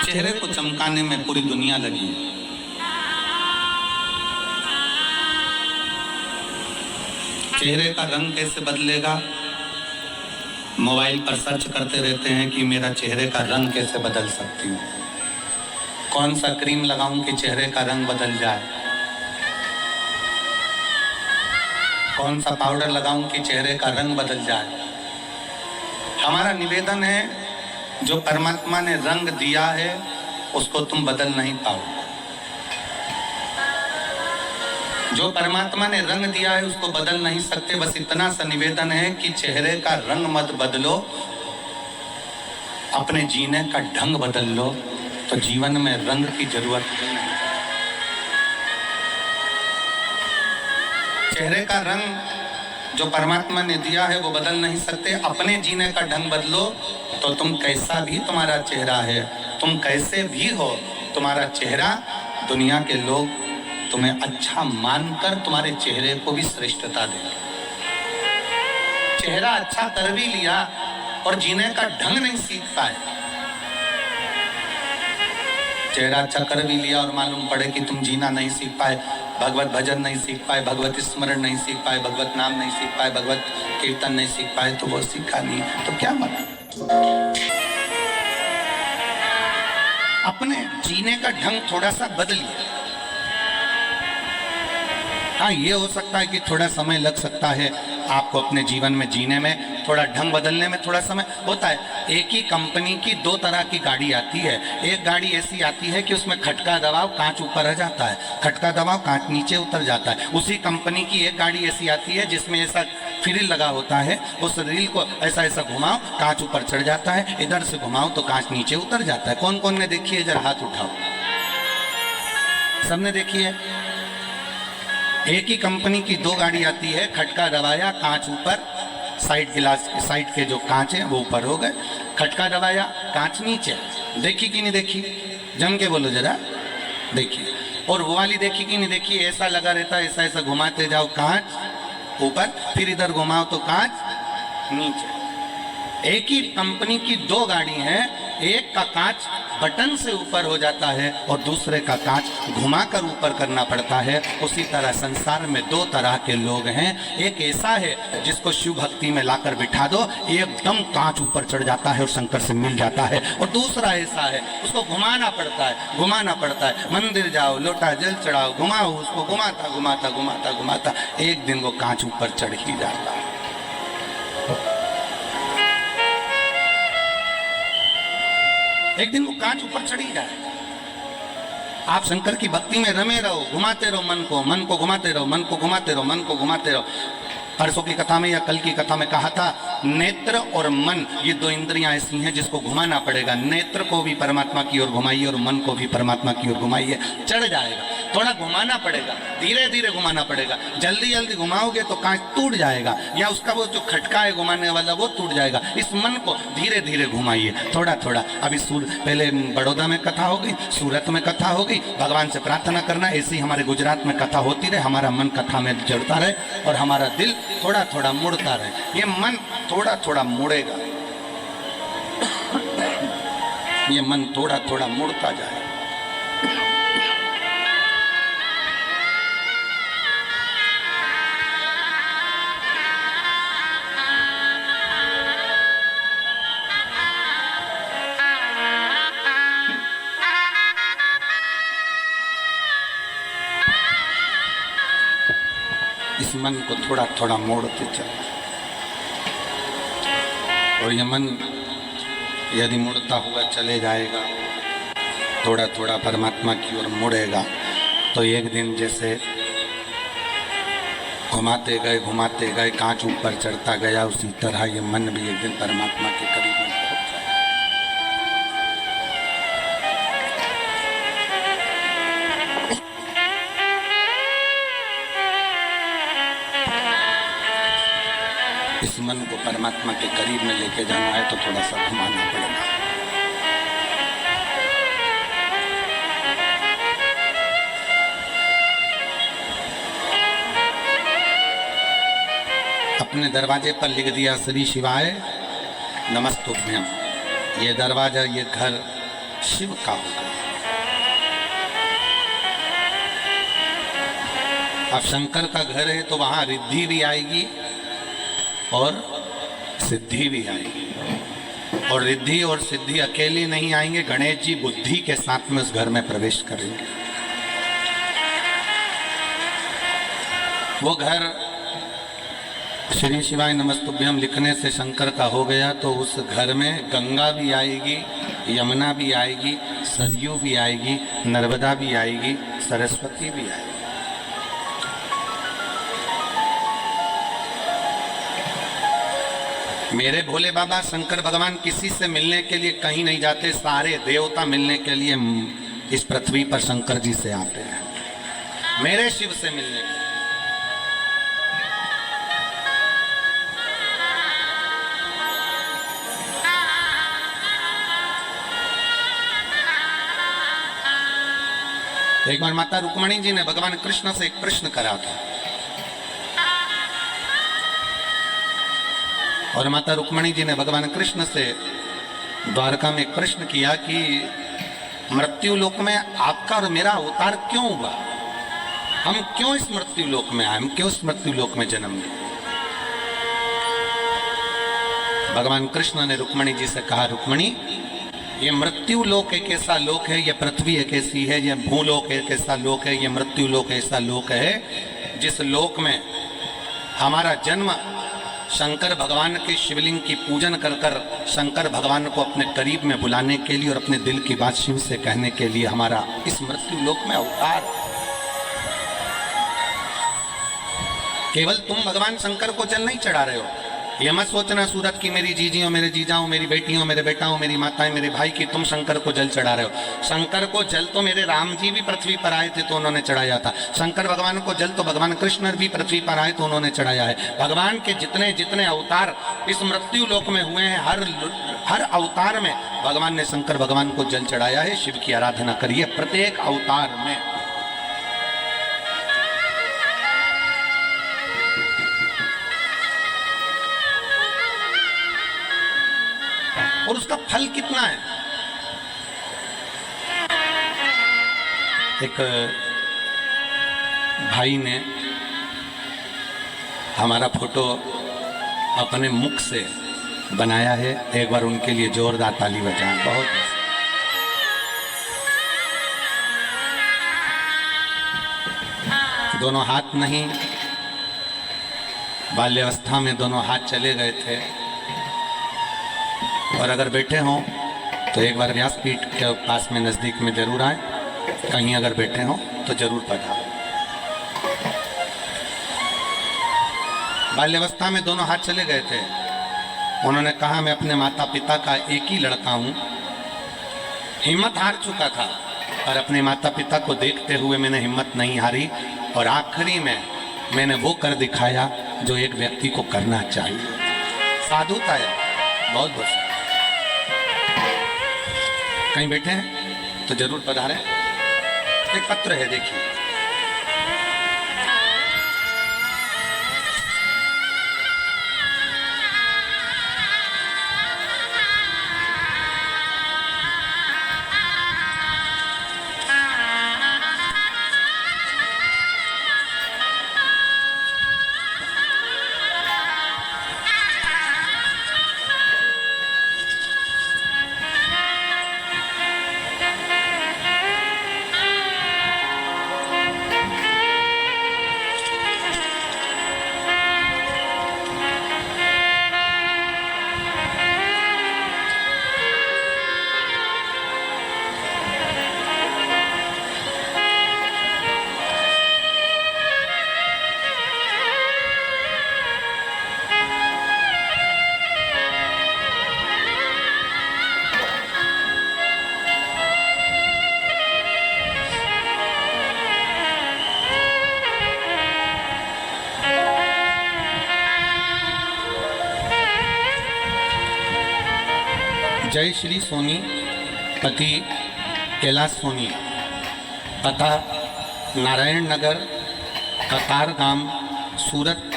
चेहरे को चमकाने में पूरी दुनिया लगी है। चेहरे का रंग कैसे बदलेगा? मोबाइल पर सर्च करते रहते हैं कि मेरा चेहरे का रंग कैसे बदल सकती हूँ, कौन सा क्रीम लगाऊं कि चेहरे का रंग बदल जाए, कौन सा पाउडर लगाऊं कि चेहरे का रंग बदल जाए। हमारा निवेदन है, जो परमात्मा ने रंग दिया है उसको तुम बदल नहीं पाओगे। जो परमात्मा ने रंग दिया है उसको बदल नहीं सकते। बस इतना सा निवेदन है कि चेहरे का रंग मत बदलो, अपने जीने का ढंग बदल लो, तो जीवन में रंग की जरूरत नहीं। चेहरे का रंग जो परमात्मा ने दिया है वो बदल नहीं सकते। अपने जीने का ढंग बदलो तो तुम कैसा भी तुम्हारा चेहरा है, तुम कैसे भी हो, तुम्हारा चेहरा दुनिया के लोग तुम्हें अच्छा मानकर तुम्हारे चेहरे को भी श्रेष्ठता देंगे। चेहरा अच्छा कर भी लिया और जीने का ढंग नहीं सीख पाए, चेहरा अच्छा कर भी लिया और मालूम पड़े कि तुम जीना नहीं सीख पाए, भगवत भजन नहीं सीख पाए, भगवत स्मरण नहीं सीख पाए, भगवत नाम नहीं सीख पाए, भगवत कीर्तन नहीं सीख पाए, तो वो सीखा नहीं तो क्या मतलब? अपने जीने का ढंग थोड़ा सा बदलिए। हाँ, ये हो सकता है कि थोड़ा समय लग सकता है आपको अपने जीवन में जीने में, थोड़ा ढंग बदलने में थोड़ा समय होता है। एक ही कंपनी की दो तरह की गाड़ी आती है। एक गाड़ी ऐसी आती है कि उसमें खटका दबाव कांच ऊपर आ जाता है, खटका दबाव कांच नीचे उतर जाता है। उसी कंपनी की एक गाड़ी ऐसी आती है जिसमें ऐसा फ्रिल लगा होता है, उस रील को ऐसा ऐसा घुमाओ कांच ऊपर चढ़ जाता है, इधर से घुमाओ तो कांच नीचे उतर जाता है। कौन कौन ने देखी है? जरा हाथ उठाओ। सबने देखी है? एक ही कंपनी की दो गाड़ी आती है, खटका दबाया कांच ऊपर, साइड गिलास साइड के जो कांच है वो ऊपर हो गए, खटका दबाया कांच नीचे। देखी कि नहीं देखी? जम के बोलो जरा, देखी। और वो वाली देखी कि नहीं देखी? ऐसा लगा रहता है, ऐसा ऐसा घुमाते जाओ कांच ऊपर, फिर इधर घुमाओ तो कांच नीचे। एक ही कंपनी की दो गाड़ी हैं, एक का कांच बटन से ऊपर हो जाता है और दूसरे का कांच घुमाकर ऊपर करना पड़ता है। उसी तरह संसार में दो तरह के लोग हैं। एक ऐसा है जिसको शिव भक्ति में लाकर बिठा दो, एकदम कांच ऊपर चढ़ जाता है और शंकर से मिल जाता है। और दूसरा ऐसा है, उसको घुमाना पड़ता है, घुमाना पड़ता है। मंदिर जाओ, लोटा जल चढ़ाओ, घुमाओ उसको, घुमाता घुमाता घुमाता घुमाता एक दिन वो कांच ऊपर चढ़ ही जाता है। एक दिन वो कांच ऊपर चढ़ी जाए। आप शंकर की भक्ति में रमे रहो, घुमाते रहो मन को घुमाते रहो, मन को घुमाते रहो, मन को घुमाते रहो। परसों की कथा में या कल की कथा में कहा था, नेत्र और मन ये दो इंद्रियां ऐसी हैं जिसको घुमाना पड़ेगा। नेत्र को भी परमात्मा की ओर घुमाइए और मन को भी परमात्मा की ओर घुमाइए, चढ़ जाएगा। थोड़ा घुमाना पड़ेगा, धीरे धीरे घुमाना पड़ेगा। जल्दी जल्दी घुमाओगे तो कांच टूट जाएगा, या उसका वो जो खटका है घुमाने वाला वो टूट जाएगा। इस मन को धीरे धीरे घुमाइए, थोड़ा थोड़ा। अभी पहले बड़ौदा में कथा हो गई, सूरत में कथा हो गई। भगवान से प्रार्थना करना, ऐसी हमारे गुजरात में कथा होती रहे, हमारा मन कथा में जुड़ता रहे और हमारा दिल थोड़ा थोड़ा मुड़ता रहे। ये मन थोड़ा थोड़ा मुड़ेगा, ये मन थोड़ा थोड़ा मुड़ता जाए। इस मन को थोड़ा थोड़ा मोड़ते चलो, और ये मन यदि मुड़ता हुआ चले जाएगा, थोड़ा थोड़ा परमात्मा की ओर मुड़ेगा, तो एक दिन जैसे घुमाते गए कांच ऊपर चढ़ता गया, उसी तरह ये मन भी एक दिन परमात्मा के करीब में पहुंच जाएगा। इस मन को परमात्मा के करीब में लेके जाना है तो थोड़ा सा घुमाना पड़ेगा। अपने दरवाजे पर लिख दिया, श्री शिवाय नमस्तुभ्यम। ये दरवाजा, ये घर शिव का होगा। अब शंकर का घर है तो वहां रिद्धि भी आएगी और सिद्धि भी आएगी। और रिद्धि और सिद्धि अकेले नहीं आएंगे, गणेश जी बुद्धि के साथ में उस घर में प्रवेश करेंगे। वो घर श्री शिवाय नमस्तुभ्यम लिखने से शंकर का हो गया तो उस घर में गंगा भी आएगी, यमुना भी आएगी, सरयू भी आएगी, नर्मदा भी आएगी, सरस्वती भी आएगी। मेरे भोले बाबा शंकर भगवान किसी से मिलने के लिए कहीं नहीं जाते, सारे देवता मिलने के लिए इस पृथ्वी पर शंकर जी से आते हैं, मेरे शिव से मिलने के लिए। एक बार माता रुक्मणी जी ने भगवान कृष्ण से एक प्रश्न करा था और माता रुक्मणी जी ने भगवान कृष्ण से द्वारका में एक प्रश्न किया कि मृत्यु लोक में आपका और मेरा अवतार क्यों हुआ, हम क्यों इस मृत्यु लोक में आए, हम क्यों इस मृत्यु लोक में जन्म लिए। भगवान कृष्ण ने रुक्मणी जी से कहा, रुक्मणी ये मृत्यु लोक एक ऐसा लोक है, ये पृथ्वी एक ऐसी है, ये भूलोक एक ऐसा लोक है, ये मृत्यु लोक ऐसा लोक है जिस लोक में हमारा जन्म शंकर भगवान के शिवलिंग की पूजन कर कर शंकर भगवान को अपने करीब में बुलाने के लिए और अपने दिल की बात शिव से कहने के लिए हमारा इस मृत्यु लोक में अवतार। केवल तुम भगवान शंकर को जल नहीं चढ़ा रहे हो, ये मत सोचना सूरत की मेरी जीजी हो, मेरे जीजा हो, मेरी बेटी हो, मेरे बेटा हो, मेरी माताएं, मेरे भाई की तुम शंकर को जल चढ़ा रहे हो। शंकर को जल तो मेरे राम जी भी पृथ्वी पर आए थे तो उन्होंने चढ़ाया था, शंकर भगवान को जल तो भगवान कृष्ण भी पृथ्वी पर आए तो उन्होंने चढ़ाया है। भगवान के जितने जितने अवतार इस मृत्यु लोक में हुए हैं, हर अवतार में भगवान ने शंकर भगवान को जल चढ़ाया है। शिव की आराधना करिए प्रत्येक अवतार में। और उसका फल कितना है। एक भाई ने हमारा फोटो अपने मुख से बनाया है, एक बार उनके लिए जोरदार ताली बजाएं। बहुत दोनों हाथ नहीं, बाल्यावस्था में दोनों हाथ चले गए थे। और अगर बैठे हों तो एक बार व्यासपीठ के पास में नज़दीक में जरूर आए, कहीं अगर बैठे हों तो जरूर पधारें। बाल्यावस्था में दोनों हाथ चले गए थे। उन्होंने कहा मैं अपने माता पिता का एक ही लड़का हूँ, हिम्मत हार चुका था पर अपने माता पिता को देखते हुए मैंने हिम्मत नहीं हारी और आखिरी में मैंने वो कर दिखाया जो एक व्यक्ति को करना चाहिए। साधुता है। बहुत बहुत कहीं बैठे हैं तो जरूर पधारें। एक पत्र है, देखिए। जय श्री सोनी, पति कैलाश सोनी, पता नारायण नगर, कतार गांव, सूरत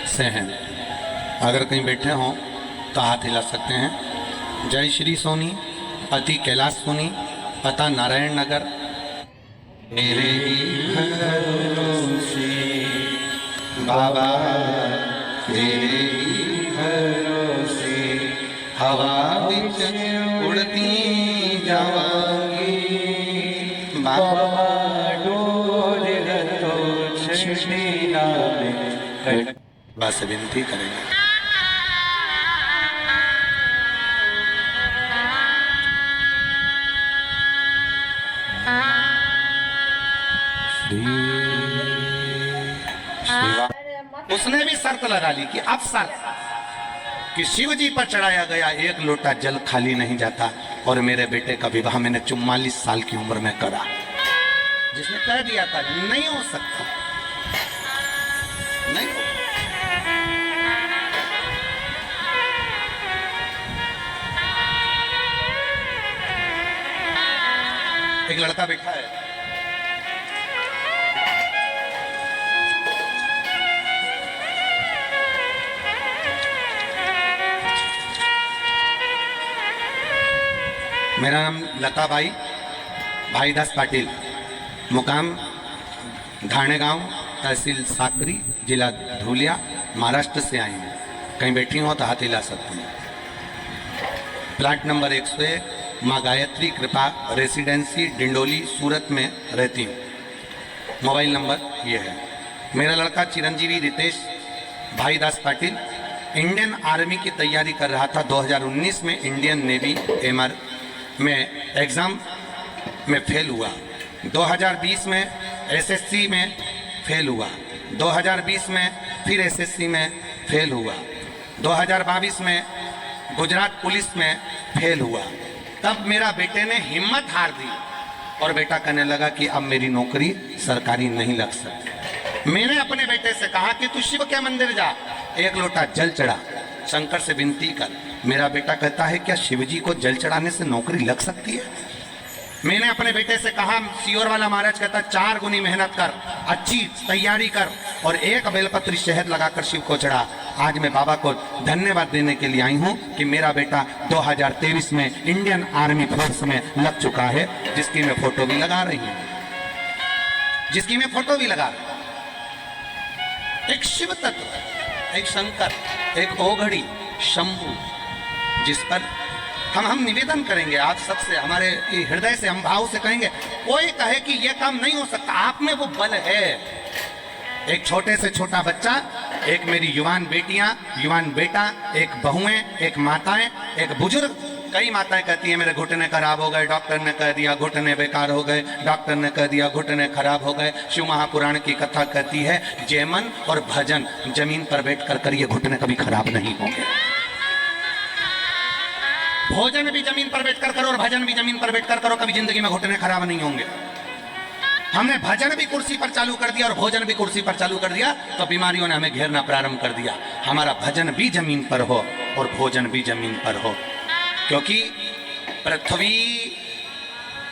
से हैं। अगर कहीं बैठे हों तो हाथ हिला सकते हैं। जय श्री सोनी, पति कैलाश मुनि, पता नारायण नगर। मेरे ही भरोसे बाबा, तेरे ही भरोसे हवा बिच उड़ती जावांगी बाबा, डोर रतो छछीना में। बस विनती करेंगे। उसने भी शर्त लगा ली कि अब शर्त कि शिव जी पर चढ़ाया गया एक लोटा जल खाली नहीं जाता, और मेरे बेटे का विवाह मैंने 44 साल की उम्र में करा। जिसने कह दिया था नहीं हो सकता, नहीं हो। एक लड़का बैठा है, मेरा नाम लता भाई, भाईदास पाटिल, मुकाम घाणे गांव, तहसील साकरी, जिला धुलिया, महाराष्ट्र से आई हूँ। कहीं बैठी हो तो हाथ हिला सकती हूँ। प्लाट नंबर 101, माँ गायत्री कृपा रेसिडेंसी, डिंडोली, सूरत में रहती हूँ। मोबाइल नंबर ये है। मेरा लड़का चिरंजीवी रितेश भाईदास पाटिल इंडियन आर्मी की तैयारी कर रहा था। 2019 में इंडियन नेवी एमआर में एग्ज़ाम में फेल हुआ। 2020 में एसएससी में फेल हुआ। 2020 में फिर एसएससी में फेल हुआ। 2022 में गुजरात पुलिस में फेल हुआ। तब मेरा बेटे ने हिम्मत हार दी और बेटा कहने लगा कि अब मेरी नौकरी सरकारी नहीं लग सकती। मैंने अपने बेटे से कहा कि तू शिव के मंदिर जा, एक लोटा जल चढ़ा, शंकर से विनती कर। मेरा बेटा कहता है क्या शिव जी को जल चढ़ाने से नौकरी लग सकती है? मैंने अपने बेटे से कहा, सियोर वाला महाराज कहता 4 गुनी मेहनत कर, अच्छी तैयारी कर और एक बेलपत्री शहद लगाकर शिव को चढ़ा। आज मैं बाबा को धन्यवाद देने के लिए आई हूँ कि मेरा बेटा 2023 में इंडियन आर्मी फोर्स में लग चुका है, जिसकी मैं फोटो भी लगा रही हूँ, जिसकी मैं फोटो भी लगा रही हूँ। एक शिव तत्व, एक शंकर, एक ओघड़ी, शंभू, जिस पर हम निवेदन करेंगे आप सबसे, हमारे हृदय से हम भाव से कहेंगे। कोई कहे कि यह काम नहीं हो सकता, आप में वो बल है। एक छोटे से छोटा बच्चा, एक मेरी युवान बेटियां, युवान बेटा, एक बहुएं, एक माताएं, एक बुजुर्ग। कई माताएं कहती हैं मेरे घुटने खराब हो गए, डॉक्टर ने कह दिया घुटने बेकार हो गए, डॉक्टर ने कह दिया घुटने खराब हो गए। शिव महापुराण की कथा कहती है जयमन और भजन जमीन पर बैठ कर करिए, घुटने कभी खराब नहीं होंगे। भोजन भी जमीन पर बैठकर करो और भजन भी जमीन पर बैठकर करो, कभी जिंदगी में घुटने खराब नहीं होंगे। हमने भजन भी कुर्सी पर चालू कर दिया और भोजन भी कुर्सी पर चालू कर दिया तो बीमारियों ने हमें घेरना प्रारंभ कर दिया। हमारा भजन भी जमीन पर हो और भोजन भी जमीन पर हो, क्योंकि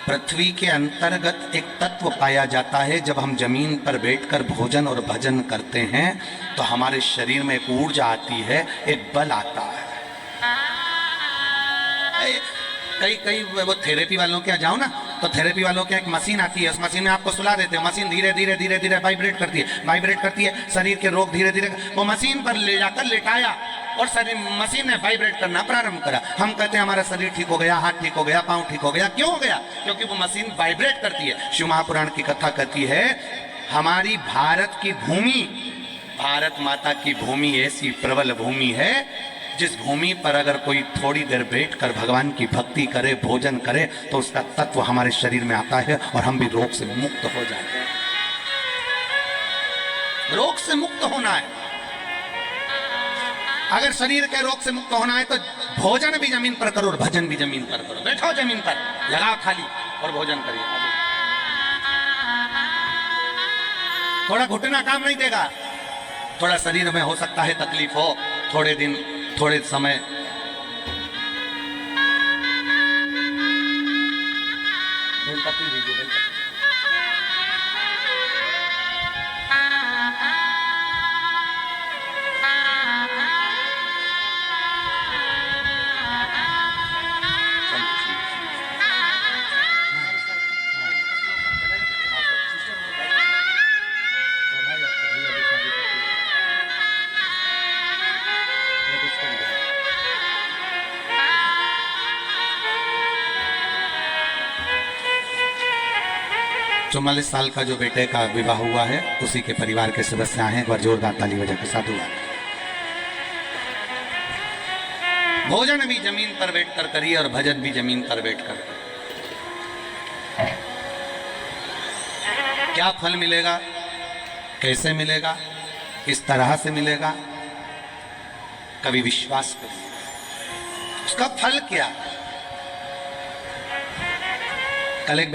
पृथ्वी के अंतर्गत एक तत्व पाया जाता है। जब हम जमीन पर बैठकर भोजन और भजन करते हैं तो हमारे शरीर में एक ऊर्जा आती है, एक बल आता है। कई वो थेरेपी वालों के यहाँ जाओ ना, तो थेरेपी वालों के एक मशीन आती है, उस मशीन में आपको सुला देते हो। मशीन धीरे धीरे धीरे धीरे वाइब्रेट करती है, शरीर के रोग धीरे धीरे वो मशीन पर ले जाकर लेटाया और शरीर मशीन ने वाइब्रेट करना प्रारंभ करा। हम कहते हैं हमारा शरीर ठीक हो गया, हाथ ठीक हो गया, पाँव ठीक हो गया। क्यों हो गया? क्योंकि वो मशीन वाइब्रेट करती है। शिव महापुराण की कथा कहती है हमारी भारत की भूमि, भारत माता की भूमि ऐसी प्रबल भूमि है जिस भूमि पर अगर कोई थोड़ी देर बैठकर भगवान की भक्ति करे, भोजन करे, तो उसका तत्व हमारे शरीर में आता है और हम भी रोग से मुक्त हो जाते हैं। रोग से मुक्त होना है, अगर शरीर के रोग से मुक्त होना है तो भोजन भी जमीन पर करो और भजन भी जमीन पर करो। बैठो जमीन पर, लगाओ थाली और भोजन करिए। थोड़ा घुटना काम नहीं देगा, थोड़ा शरीर में हो सकता है तकलीफ हो, थोड़े दिन, थोड़े समय। 44 साल का जो बेटे का विवाह हुआ है उसी के परिवार के सदस्य आए हैं, एक बार जोरदार ताली बजा के साथ हुआ। भोजन भी जमीन पर बैठकर करिए और भजन भी जमीन पर बैठकर। क्या फल मिलेगा, कैसे मिलेगा, किस तरह से मिलेगा, कभी विश्वास करिए उसका फल क्या। कल एक